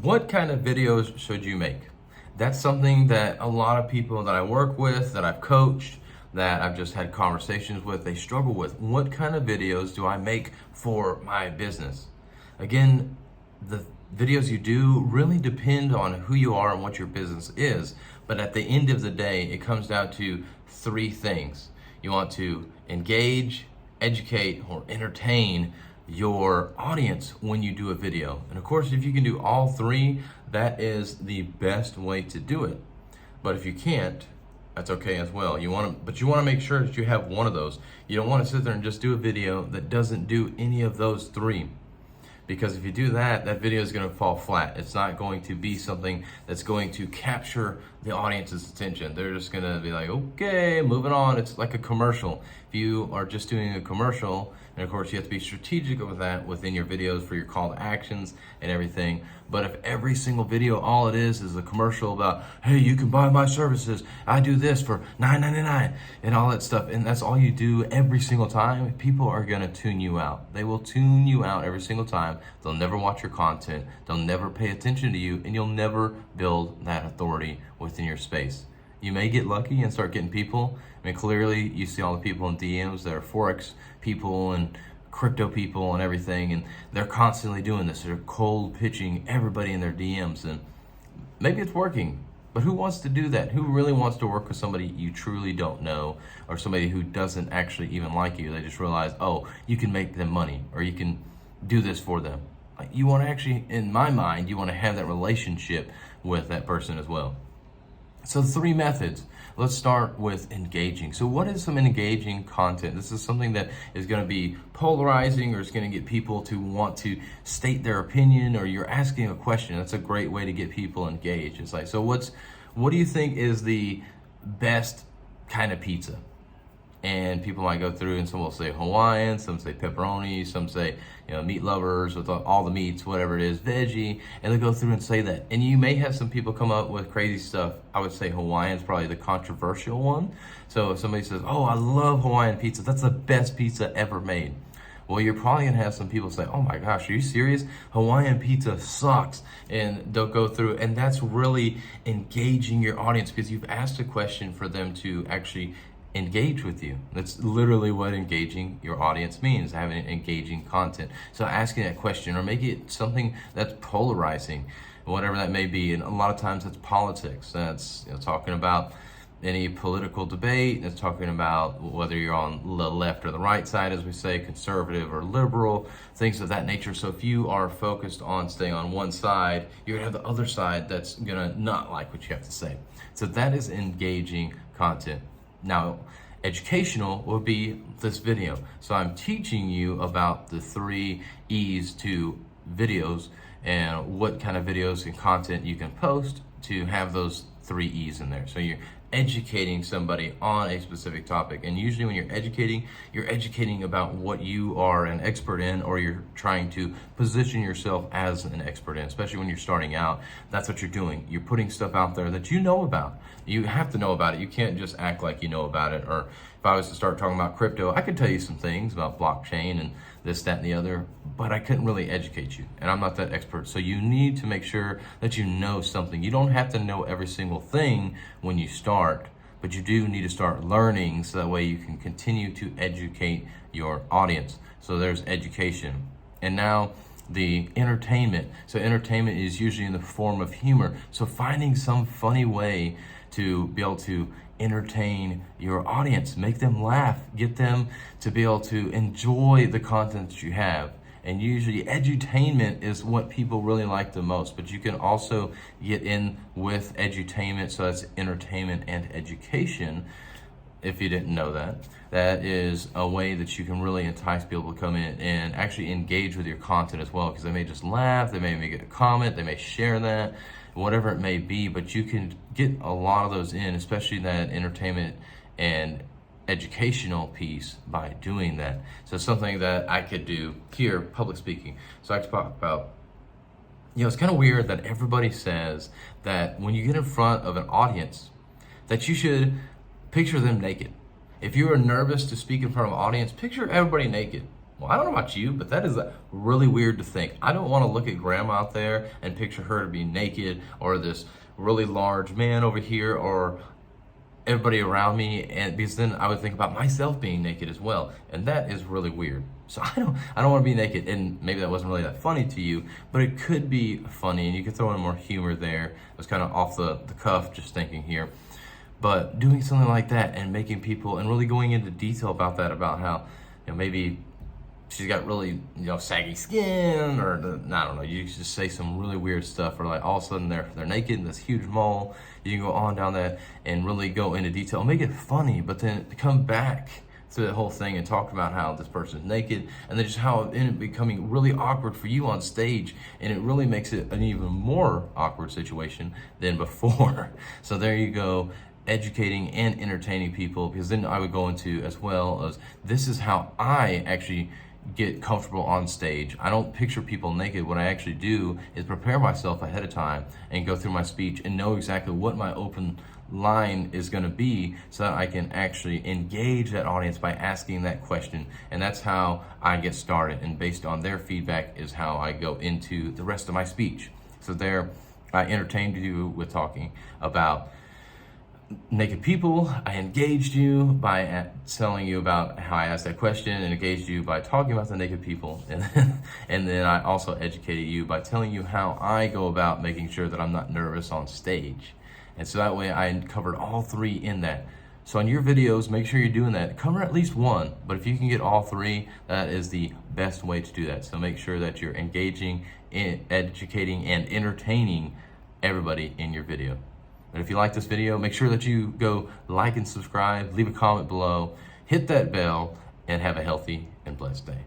What kind of videos should you make? That's something that a lot of people that I work with, that I've coached, that I've just had conversations with, they struggle with. What kind of videos do I make for my business? Again, the videos you do really depend on who you are and what your business is. But at the end of the day, it comes down to three things. You want to engage, educate, or entertain your audience when you do a video. And of course, if you can do all three, that is the best way to do it. But if you can't, that's okay as well. You want to make sure that you have one of those. You don't want to sit there and just do a video that doesn't do any of those three. Because if you do that, that video is going to fall flat. It's not going to be something that's going to capture the audience's attention. They're just going to be like, okay, moving on. It's like a commercial. If you are just doing a commercial, and of course you have to be strategic with that within your videos for your call to actions and everything. But if every single video, all it is a commercial about, hey, you can buy my services. I do this for $9.99 and all that stuff. And that's all you do every single time. People are going to tune you out. They will tune you out every single time. They'll never watch your content. They'll never pay attention to you, and you'll never build that authority within your space. You may get lucky and start getting people. I mean, clearly you see all the people in DMs that are Forex people and crypto people and everything, and they're constantly doing this. They're cold pitching everybody in their DMs, and maybe it's working. But who wants to do that? Who really wants to work with somebody you truly don't know, or somebody who doesn't actually even like you? They just realize, oh, you can make them money, or you can do this for them. You want to actually, in my mind, you want to have that relationship with that person as well. So 3 methods. Let's start with engaging. So what is some engaging content? This is something that is going to be polarizing, or is going to get people to want to state their opinion, or you're asking a question. That's a great way to get people engaged. It's like, so what do you think is the best kind of pizza? And people might go through, and some will say Hawaiian, some say pepperoni, some say, meat lovers with all the meats, whatever it is, veggie, and they go through and say that. And you may have some people come up with crazy stuff. I would say Hawaiian is probably the controversial one. So if somebody says, oh, I love Hawaiian pizza, that's the best pizza ever made. Well, you're probably gonna have some people say, oh my gosh, are you serious? Hawaiian pizza sucks. And they'll go through, and that's really engaging your audience, because you've asked a question for them to actually engage with you. That's literally what engaging your audience means, having engaging content. So asking that question, or make it something that's polarizing, whatever that may be. And a lot of times that's politics. That's talking about any political debate. It's talking about whether you're on the left or the right side, as we say, conservative or liberal, things of that nature. So if you are focused on staying on one side, you're gonna have the other side that's gonna not like what you have to say. So that is engaging content. Now, educational would be this video. So I'm teaching you about the 3 E's to videos, and what kind of videos and content you can post to have those 3 E's in there. So you're educating somebody on a specific topic. And usually when you're educating about what you are an expert in, or you're trying to position yourself as an expert in, especially when you're starting out. That's what you're doing. You're putting stuff out there that you know about. You have to know about it. You can't just act like you know about it. Or if I was to start talking about crypto, I could tell you some things about blockchain and this, that, and the other, but I couldn't really educate you, and I'm not that expert. So you need to make sure that you know something. You don't have to know every single thing when you start, but you do need to start learning, so that way you can continue to educate your audience. So there's education. And now the entertainment. So entertainment is usually in the form of humor. So finding some funny way to be able to entertain your audience, make them laugh, get them to be able to enjoy the content that you have. And usually edutainment is what people really like the most, but you can also get in with edutainment, so that's entertainment and education. If you didn't know that, that is a way that you can really entice people to come in and actually engage with your content as well, because they may just laugh, they may make a comment, they may share that, whatever it may be, but you can get a lot of those in, especially that entertainment and educational piece, by doing that. So something that I could do here, public speaking. So I could talk about, it's kind of weird that everybody says that when you get in front of an audience, that you should picture them naked. If you are nervous to speak in front of an audience, picture everybody naked. Well, I don't know about you, but that is really weird to think. I don't want to look at grandma out there and picture her to be naked, or this really large man over here, or everybody around me, and because then I would think about myself being naked as well, and that is really weird. So I don't want to be naked, and maybe that wasn't really that funny to you, but it could be funny, and you could throw in more humor there. It was kind of off the cuff, just thinking here. But doing something like that and making people, and really going into detail about that, about how, maybe she's got really, saggy skin, or I don't know, you just say some really weird stuff, or like all of a sudden they're naked in this huge mole. You can go on down that and really go into detail, make it funny, but then come back to the whole thing and talk about how this person's naked, and then just how it ended up becoming really awkward for you on stage, and it really makes it an even more awkward situation than before. So there you go, educating and entertaining people, because then I would go into as well as, this is how I actually get comfortable on stage. I don't picture people naked. What I actually do is prepare myself ahead of time and go through my speech and know exactly what my open line is going to be, so that I can actually engage that audience by asking that question. And that's how I get started, and based on their feedback is how I go into the rest of my speech. So there, I entertained you with talking about naked people. I engaged you by telling you about how I asked that question, and engaged you by talking about the naked people, and then I also educated you by telling you how I go about making sure that I'm not nervous on stage. And so that way I covered all three in that. So on your videos, make sure you're doing that. Cover at least one, but if you can get all three, that is the best way to do that. So make sure that you're engaging, educating, and entertaining everybody in your video. And if you like this video, make sure that you go like and subscribe, leave a comment below, hit that bell, and have a healthy and blessed day.